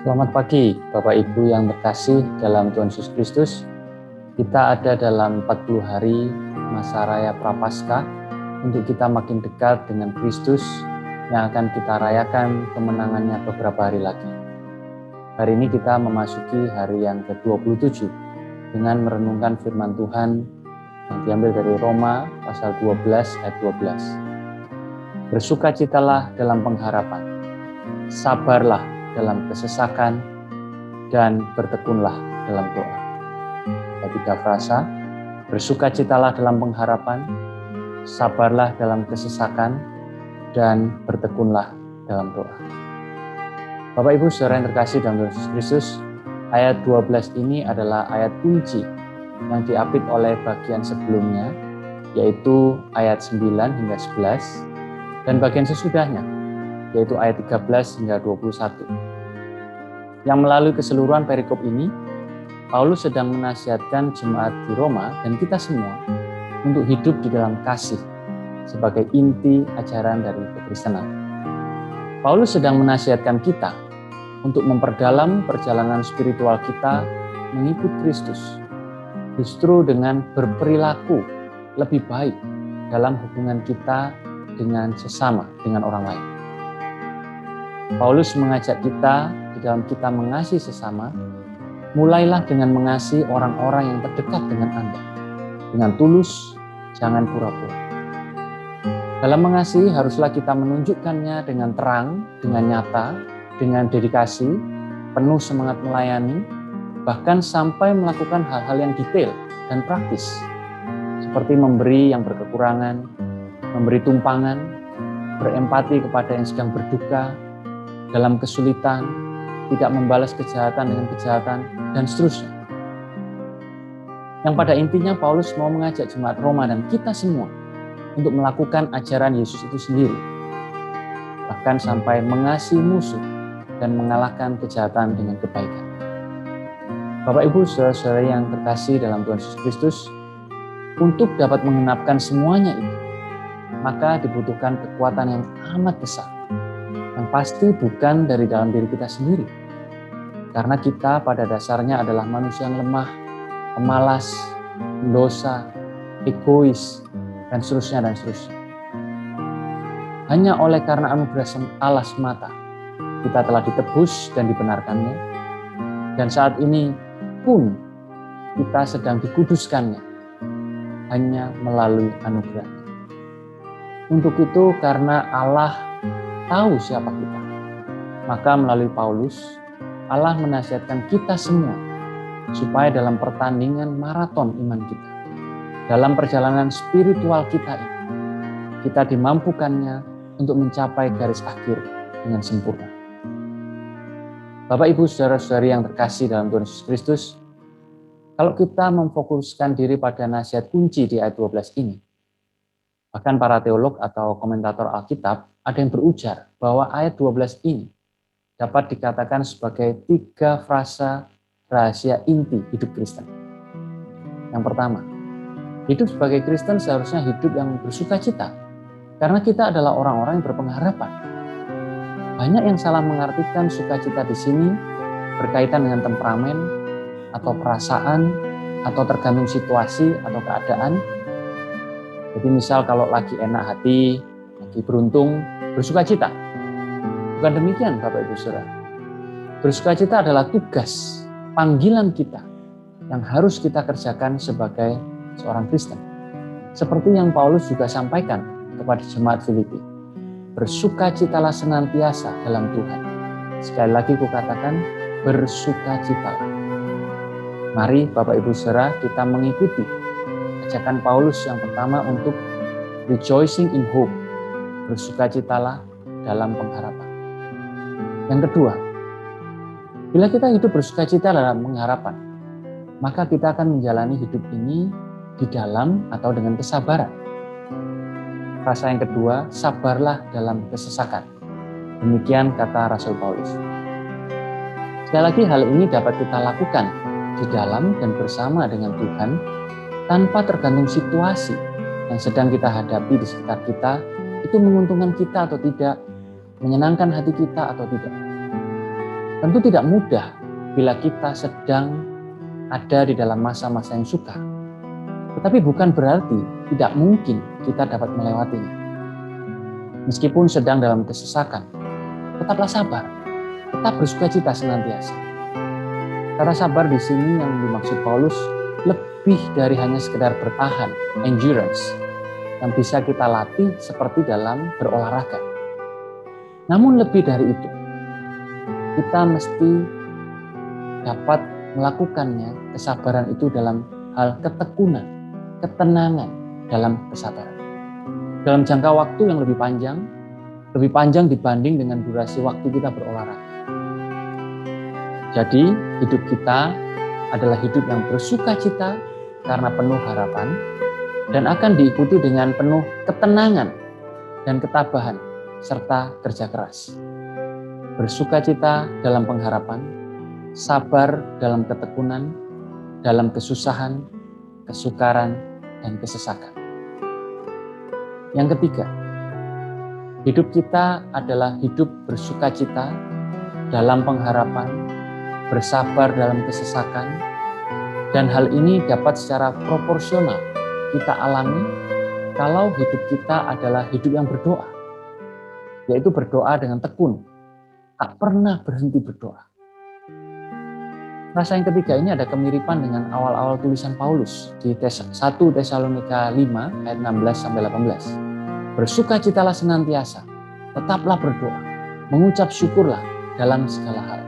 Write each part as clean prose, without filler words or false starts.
Selamat pagi Bapak Ibu yang terkasih dalam Tuhan Yesus Kristus. Kita ada dalam 40 hari masa raya Prapaskah untuk kita makin dekat dengan Kristus yang akan kita rayakan kemenangannya beberapa hari lagi. Hari ini kita memasuki hari yang ke-27 dengan merenungkan firman Tuhan yang diambil dari Roma pasal 12 ayat 12. Bersukacitalah dalam pengharapan, sabarlah dalam kesesakan, dan bertekunlah dalam doa. Ada 3 frasa, bersukacitalah dalam pengharapan, sabarlah dalam kesesakan, dan bertekunlah dalam doa. Bapak Ibu saudara yang terkasih dalam Tuhan Yesus Kristus, ayat 12 ini adalah ayat kunci yang diapit oleh bagian sebelumnya, yaitu ayat 9 hingga 11, dan bagian sesudahnya, yaitu ayat 13 hingga 21. Yang melalui keseluruhan perikop ini, Paulus sedang menasihatkan jemaat di Roma dan kita semua untuk hidup di dalam kasih sebagai inti ajaran dari kekristenan. Paulus sedang menasihatkan kita untuk memperdalam perjalanan spiritual kita mengikut Kristus, justru dengan berperilaku lebih baik dalam hubungan kita dengan sesama, dengan orang lain. Paulus mengajak kita di dalam kita mengasihi sesama, mulailah dengan mengasihi orang-orang yang terdekat dengan Anda. Dengan tulus, jangan pura-pura. Dalam mengasihi haruslah kita menunjukkannya dengan terang, dengan nyata, dengan dedikasi, penuh semangat melayani, bahkan sampai melakukan hal-hal yang detail dan praktis, seperti memberi yang berkekurangan, memberi tumpangan, berempati kepada yang sedang berduka, dalam kesulitan, tidak membalas kejahatan dengan kejahatan, dan seterusnya. Yang pada intinya Paulus mau mengajak jemaat Roma dan kita semua untuk melakukan ajaran Yesus itu sendiri. Bahkan sampai mengasihi musuh dan mengalahkan kejahatan dengan kebaikan. Bapak Ibu saudara-saudara yang terkasih dalam Tuhan Yesus Kristus, untuk dapat menggenapkan semuanya itu, maka dibutuhkan kekuatan yang amat besar. Yang pasti bukan dari dalam diri kita sendiri. Karena kita pada dasarnya adalah manusia yang lemah, pemalas, pendosa, egois, dan seterusnya dan seterusnya. Hanya oleh karena anugerah Allah semata, kita telah ditebus dan dibenarkannya. Dan saat ini pun kita sedang dikuduskannya, hanya melalui anugerahnya. Untuk itu karena Allah tahu siapa kita, maka melalui Paulus, Allah menasihatkan kita semua supaya dalam pertandingan maraton iman kita, dalam perjalanan spiritual kita ini, kita dimampukannya untuk mencapai garis akhir dengan sempurna. Bapak Ibu saudara-saudari yang terkasih dalam Tuhan Yesus Kristus, kalau kita memfokuskan diri pada nasihat kunci di ayat 12 ini, bahkan para teolog atau komentator Alkitab ada yang berujar bahwa ayat 12 ini dapat dikatakan sebagai 3 frasa rahasia inti hidup Kristen. Yang pertama, hidup sebagai Kristen seharusnya hidup yang bersukacita, karena kita adalah orang-orang yang berpengharapan. Banyak yang salah mengartikan sukacita di sini berkaitan dengan temperamen, atau perasaan, atau tergantung situasi atau keadaan. Jadi misal kalau lagi enak hati, lagi beruntung, bersukacita. Bukan demikian Bapak Ibu Saudara. Bersukacita adalah tugas, panggilan kita yang harus kita kerjakan sebagai seorang Kristen. Seperti yang Paulus juga sampaikan kepada jemaat Filipi. Bersukacitalah senantiasa dalam Tuhan. Sekali lagi kukatakan, bersukacitalah. Mari Bapak Ibu Saudara kita mengikuti ajakan Paulus yang pertama untuk rejoicing in hope, bersukacitalah dalam pengharapan. Yang kedua, bila kita hidup bersukacita dalam pengharapan, maka kita akan menjalani hidup ini di dalam atau dengan kesabaran. Frasa yang kedua, sabarlah dalam kesesakan. Demikian kata Rasul Paulus. Sekali lagi hal ini dapat kita lakukan di dalam dan bersama dengan Tuhan tanpa tergantung situasi yang sedang kita hadapi di sekitar kita, itu menguntungkan kita atau tidak, menyenangkan hati kita atau tidak. Tentu tidak mudah bila kita sedang ada di dalam masa-masa yang sukar. Tetapi bukan berarti tidak mungkin kita dapat melewatinya. Meskipun sedang dalam kesesakan, tetaplah sabar, tetap bersukacita senantiasa. Kata sabar di sini yang dimaksud Paulus lebih dari hanya sekedar bertahan, endurance, yang bisa kita latih seperti dalam berolahraga. Namun lebih dari itu, kita mesti dapat melakukannya, kesabaran itu dalam hal ketekunan, ketenangan dalam kesabaran. Dalam jangka waktu yang lebih panjang dibanding dengan durasi waktu kita berolahraga. Jadi hidup kita adalah hidup yang bersukacita karena penuh harapan dan akan diikuti dengan penuh ketenangan dan ketabahan serta kerja keras. Bersukacita dalam pengharapan, sabar dalam ketekunan, dalam kesusahan, kesukaran, dan kesesakan. Yang ketiga, hidup kita adalah hidup bersukacita dalam pengharapan, bersabar dalam kesesakan, dan hal ini dapat secara proporsional kita alami kalau hidup kita adalah hidup yang berdoa, yaitu berdoa dengan tekun, tak pernah berhenti berdoa. Rasa yang ketiga ini ada kemiripan dengan awal-awal tulisan Paulus di 1 Tesalonika 5 ayat 16-18. Bersukacitalah senantiasa, tetaplah berdoa, mengucap syukurlah dalam segala hal.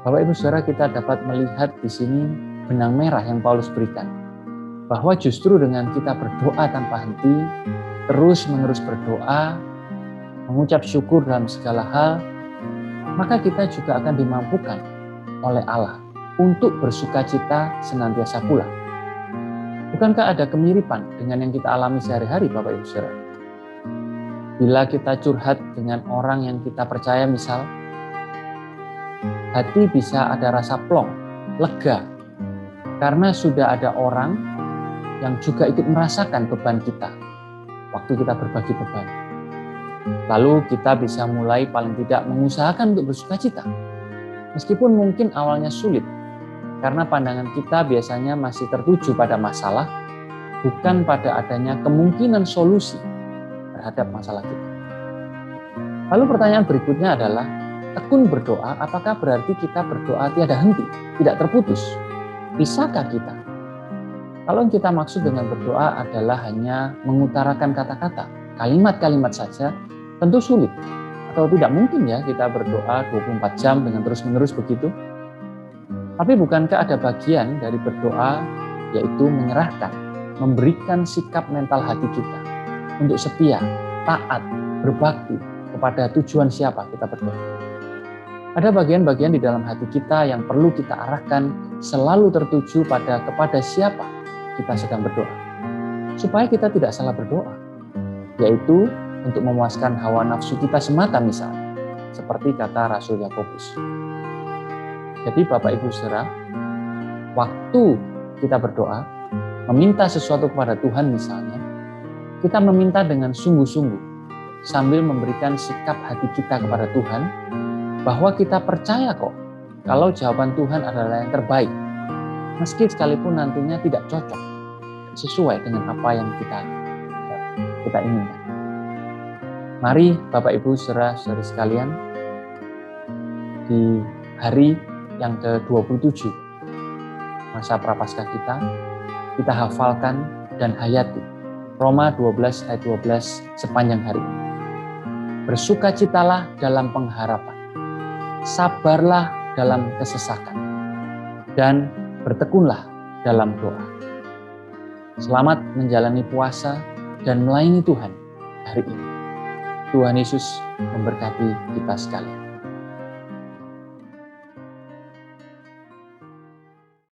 Bapak Ibu Saudara, kita dapat melihat di sini benang merah yang Paulus berikan, bahwa justru dengan kita berdoa tanpa henti, terus-menerus berdoa, mengucap syukur dalam segala hal, maka kita juga akan dimampukan oleh Allah untuk bersukacita senantiasa pula. Bukankah ada kemiripan dengan yang kita alami sehari-hari, Bapak Ibu Saudara? Bila kita curhat dengan orang yang kita percaya misal, hati bisa ada rasa plong, lega, karena sudah ada orang yang juga ikut merasakan beban kita waktu kita berbagi beban. Lalu kita bisa mulai paling tidak mengusahakan untuk bersukacita. Meskipun mungkin awalnya sulit, karena pandangan kita biasanya masih tertuju pada masalah, bukan pada adanya kemungkinan solusi terhadap masalah kita. Lalu pertanyaan berikutnya adalah, tekun berdoa, apakah berarti kita berdoa tiada henti, tidak terputus? Bisakah kita? Kalau yang kita maksud dengan berdoa adalah hanya mengutarakan kata-kata, kalimat-kalimat saja, tentu sulit. Atau tidak mungkin ya kita berdoa 24 jam dengan terus-menerus begitu. Tapi bukankah ada bagian dari berdoa, yaitu menyerahkan, memberikan sikap mental hati kita untuk setia, taat, berbakti kepada tujuan siapa kita berdoa. Ada bagian-bagian di dalam hati kita yang perlu kita arahkan selalu tertuju kepada siapa kita sedang berdoa. Supaya kita tidak salah berdoa, yaitu untuk memuaskan hawa nafsu kita semata misalnya, seperti kata Rasul Yakobus. Jadi Bapak Ibu Saudara, waktu kita berdoa, meminta sesuatu kepada Tuhan misalnya, kita meminta dengan sungguh-sungguh, sambil memberikan sikap hati kita kepada Tuhan, bahwa kita percaya kok, kalau jawaban Tuhan adalah yang terbaik, meski sekalipun nantinya tidak cocok, sesuai dengan apa yang kita inginkan. Mari Bapak Ibu saudara-saudari sekalian, di hari yang ke-27 masa Prapaskah kita hafalkan dan hayati Roma 12 ayat 12 sepanjang hari ini. Bersukacitalah dalam pengharapan, sabarlah dalam kesesakan, dan bertekunlah dalam doa. Selamat menjalani puasa dan melayani Tuhan hari ini. Tuhan Yesus memberkati kita sekalian.